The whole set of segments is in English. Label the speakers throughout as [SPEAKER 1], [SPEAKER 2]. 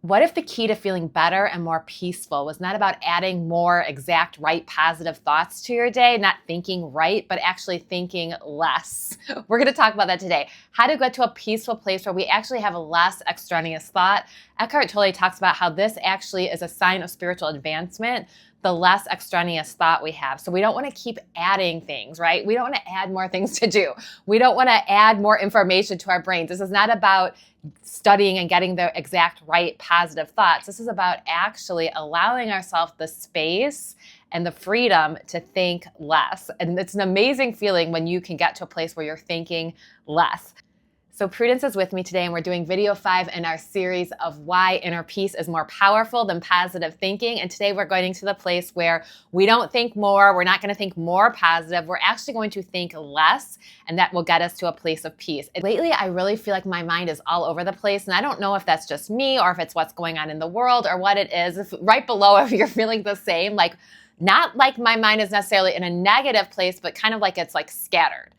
[SPEAKER 1] What if the key to feeling better and more peaceful was not about adding more exact, right, positive thoughts to your day, not thinking right, but actually thinking less? We're going to talk about that today. How to get to a peaceful place where we actually have less extraneous thought. Eckhart Tolle talks about how this actually is a sign of spiritual advancement, the less extraneous thought we have. So we don't want to keep adding things, right? We don't want to add more things to do. We don't want to add more information to our brains. This is not about studying and getting the exact right positive thoughts. This is about actually allowing ourselves the space and the freedom to think less. And it's an amazing feeling when you can get to a place where you're thinking less. So Prudence is with me today, and we're doing video 5 in our series of why inner peace is more powerful than positive thinking. And today we're going to the place where we don't think more, we're not going to think more positive, we're actually going to think less, and that will get us to a place of peace. And lately, I really feel like my mind is all over the place, and I don't know if that's just me or if it's what's going on in the world or what it is. Right below, if you're feeling the same, like not like my mind is necessarily in a negative place, but kind of like it's like scattered.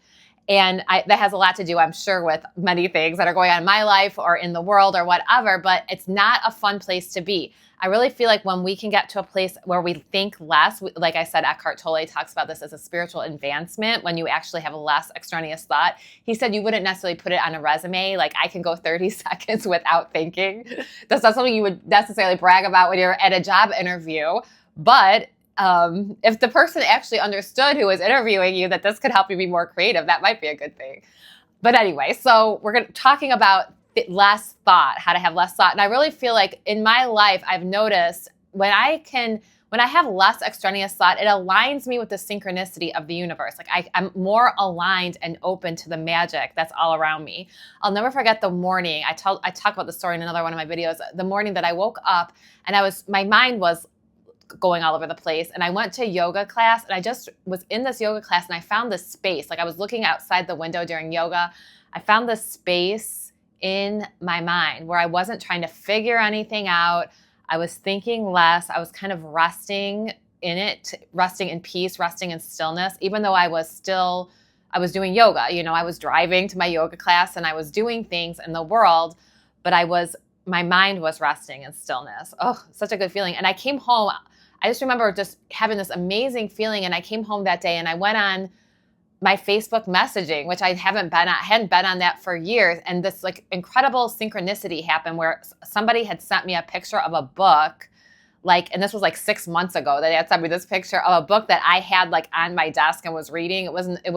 [SPEAKER 1] And that has a lot to do, I'm sure, with many things that are going on in my life or in the world or whatever, but it's not a fun place to be. I really feel like when we can get to a place where we think less, like I said, Eckhart Tolle talks about this as a spiritual advancement, when you actually have less extraneous thought. He said you wouldn't necessarily put it on a resume, like I can go 30 seconds without thinking. That's not something you would necessarily brag about when you're at a job interview, but if the person actually understood who was interviewing you that this could help you be more creative, that might be a good thing. But anyway, so we're talking about less thought, how to have less thought. And I really feel like in my life, I've noticed when I have less extraneous thought, it aligns me with the synchronicity of the universe. Like I'm more aligned and open to the magic that's all around me. I'll never forget the morning. I talk about the story in another one of my videos. The morning that I woke up and my mind was going all over the place. And I went to yoga class, and I just was in this yoga class, and I found this space. Like I was looking outside the window during yoga. I found this space in my mind where I wasn't trying to figure anything out. I was thinking less. I was kind of resting in it, resting in peace, resting in stillness, even though I was doing yoga. You know, I was driving to my yoga class and I was doing things in the world, but my mind was resting in stillness. Oh, such a good feeling. And I came home. I just remember just having this amazing feeling, and I came home that day and I went on my Facebook messaging, which I hadn't been on that for years. And this like incredible synchronicity happened where somebody had sent me a picture of a book, and this was like 6 months ago, that they had sent me this picture of a book that I had like on my desk and was reading. It wasn't a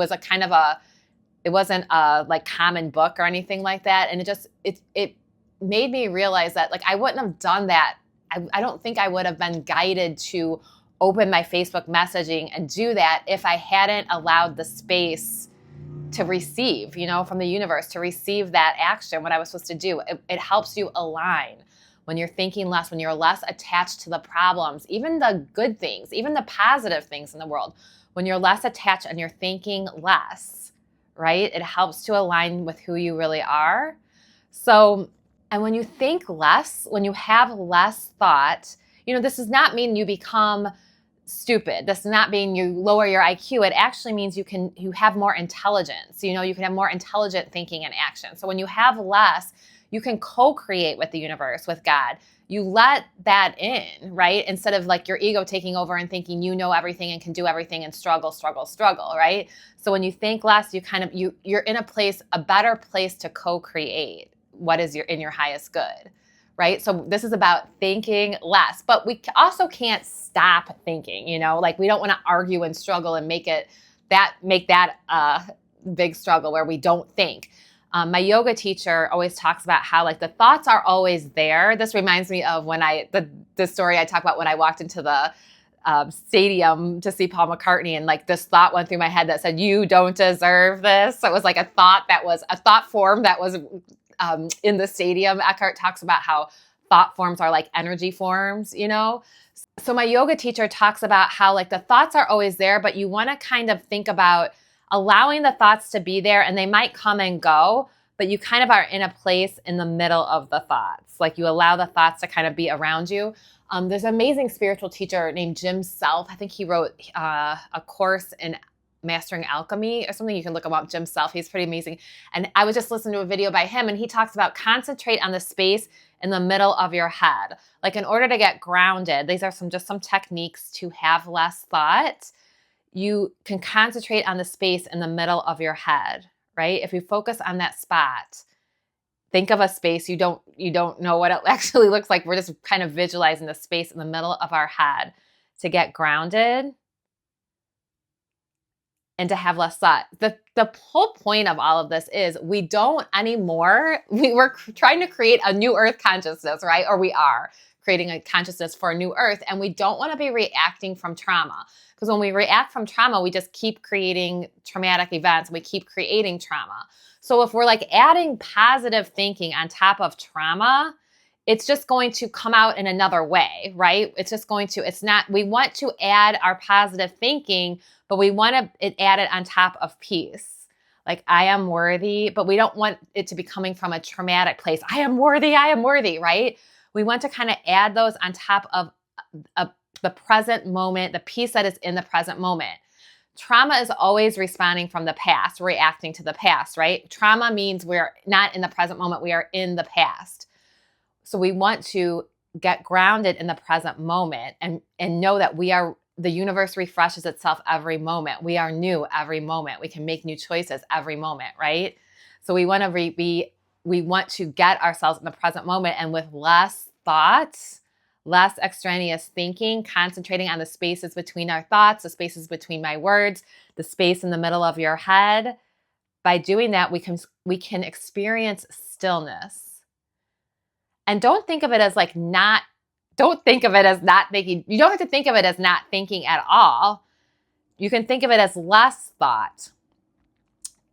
[SPEAKER 1] like common book or anything like that. And it made me realize that like I wouldn't have done that. I don't think I would have been guided to open my Facebook messaging and do that if I hadn't allowed the space to receive, from the universe, to receive that action, what I was supposed to do. It helps you align when you're thinking less, when you're less attached to the problems, even the good things, even the positive things in the world. When you're less attached and you're thinking less, right? It helps to align with who you really are. And when you think less, when you have less thought, this does not mean you become stupid. This does not mean you lower your IQ. It actually means you have more intelligence. You can have more intelligent thinking and action. So when you have less, you can co-create with the universe, with God. You let that in, right? Instead of like your ego taking over and thinking you know everything and can do everything and struggle, right? So when you think less, you're in a better place to co-create what is in your highest good, right? So this is about thinking less, but we also can't stop thinking, like we don't want to argue and struggle and make that a big struggle where we don't think. My yoga teacher always talks about how like the thoughts are always there. This reminds me of the story I talk about when I walked into the stadium to see Paul McCartney, and like this thought went through my head that said, "You don't deserve this." So it was like a thought form that was in the stadium. Eckhart talks about how thought forms are like energy forms, So my yoga teacher talks about how like the thoughts are always there, but you want to kind of think about allowing the thoughts to be there, and they might come and go, but you kind of are in a place in the middle of the thoughts. Like you allow the thoughts to kind of be around you. There's an amazing spiritual teacher named Jim Self. I think he wrote a course in Mastering Alchemy or something. You can look him up, Jim Self. He's pretty amazing. And I was just listening to a video by him, and he talks about concentrate on the space in the middle of your head. Like, in order to get grounded, these are some techniques to have less thought. You can concentrate on the space in the middle of your head, right? If you focus on that spot, think of a space. You don't know what it actually looks like. We're just kind of visualizing the space in the middle of our head to get grounded and to have less thought. The whole point of all of this is we don't anymore. We're trying to create a new earth consciousness, right? Or we are creating a consciousness for a new earth, and we don't want to be reacting from trauma. Because when we react from trauma, we just keep creating traumatic events. We keep creating trauma. So if we're like adding positive thinking on top of trauma, it's just going to come out in another way, right? We want to add our positive thinking, but we want to add it on top of peace. Like, I am worthy, but we don't want it to be coming from a traumatic place. I am worthy, right? We want to kind of add those on top of the present moment, the peace that is in the present moment. Trauma is always responding from the past, reacting to the past, right? Trauma means we're not in the present moment, we are in the past. So we want to get grounded in the present moment and know that the universe refreshes itself every moment. We are new every moment. We can make new choices every moment, right? So we want to get ourselves in the present moment, and with less thoughts, less extraneous thinking, concentrating on the spaces between our thoughts, the spaces between my words, the space in the middle of your head. By doing that, we can experience stillness. And don't think of it as not thinking. You don't have to think of it as not thinking at all. You can think of it as less thought.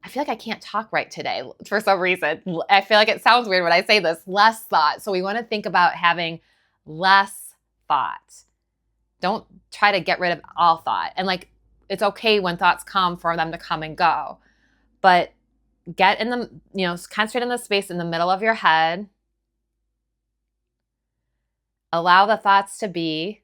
[SPEAKER 1] I feel like I can't talk right today for some reason. I feel like it sounds weird when I say this, less thought. So we want to think about having less thought. Don't try to get rid of all thought. And it's okay when thoughts come for them to come and go. But get in concentrate on the space in the middle of your head. Allow the thoughts to be.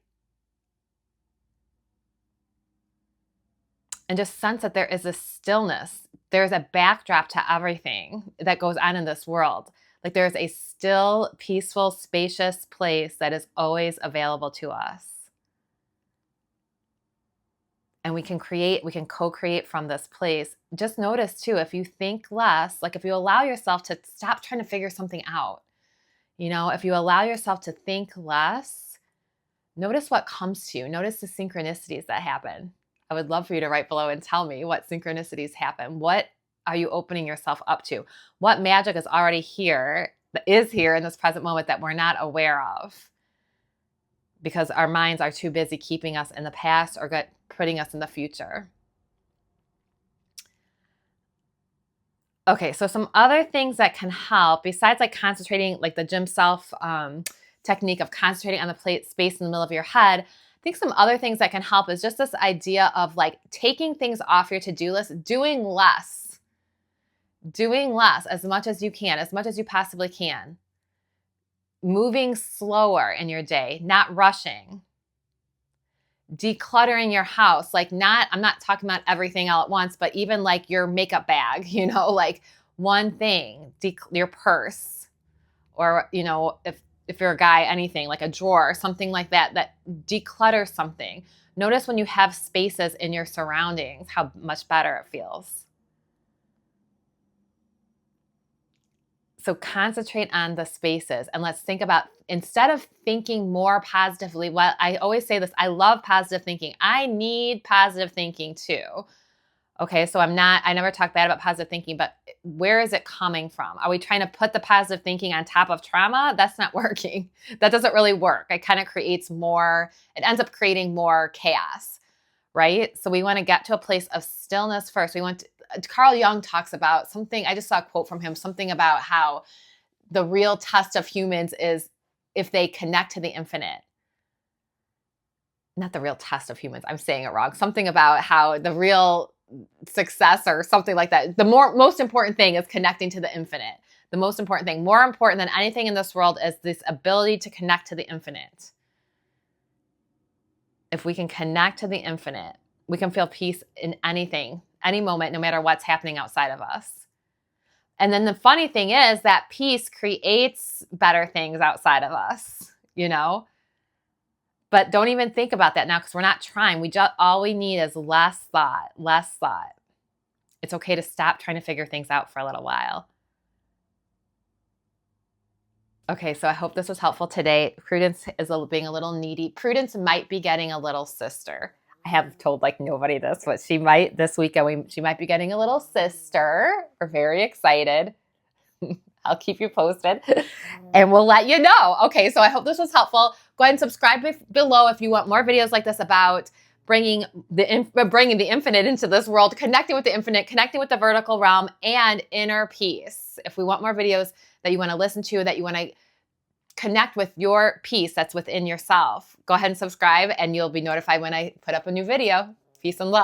[SPEAKER 1] And just sense that there is a stillness. There's a backdrop to everything that goes on in this world. Like, there's a still, peaceful, spacious place that is always available to us. And we can co-create from this place. Just notice too, if you think less, if you allow yourself to stop trying to figure something out, if you allow yourself to think less, notice what comes to you. Notice the synchronicities that happen. I would love for you to write below and tell me what synchronicities happen. What are you opening yourself up to? What magic is already here, that is here in this present moment that we're not aware of? Because our minds are too busy keeping us in the past or putting us in the future. Okay, so some other things that can help, besides concentrating, the Jim Self technique of concentrating on the space in the middle of your head, I think some other things that can help is just this idea of taking things off your to-do list, doing less as much as you can, as much as you possibly can. Moving slower in your day, not rushing. Decluttering your house, I'm not talking about everything all at once, but even your makeup bag, one thing, your purse, or, if you're a guy, anything like a drawer, something like that declutter something. Notice when you have spaces in your surroundings, how much better it feels. So concentrate on the spaces, and let's think about, instead of thinking more positively, I always say this, I love positive thinking. I need positive thinking too. Okay, so I never talk bad about positive thinking, but where is it coming from? Are we trying to put the positive thinking on top of trauma? That's not working. That doesn't really work. It kind of it ends up creating more chaos, right? So we want to get to a place of stillness first. Carl Jung talks about something, I just saw a quote from him, something about how the real test of humans is if they connect to the infinite. Not the real test of humans, I'm saying it wrong. Something about how the real success or something like that. The most important thing is connecting to the infinite. The most important thing, more important than anything in this world, is this ability to connect to the infinite. If we can connect to the infinite, We can feel peace in anything, any moment, no matter what's happening outside of us. And then the funny thing is that peace creates better things outside of us, you know? But don't even think about that now because we're not trying. All we need is less thought, less thought. It's okay to stop trying to figure things out for a little while. Okay, so I hope this was helpful today. Prudence is being a little needy. Prudence might be getting a little sister. I have told like nobody this, but she might this weekend. She might be getting a little sister. We're very excited. I'll keep you posted and we'll let you know. Okay, so I hope this was helpful. Go ahead and subscribe below if you want more videos like this about bringing the infinite into this world, connecting with the infinite, connecting with the vertical realm, and inner peace. If we want more videos that you want to listen to, that you want to connect with your peace that's within yourself, go ahead and subscribe and you'll be notified when I put up a new video. Peace and love.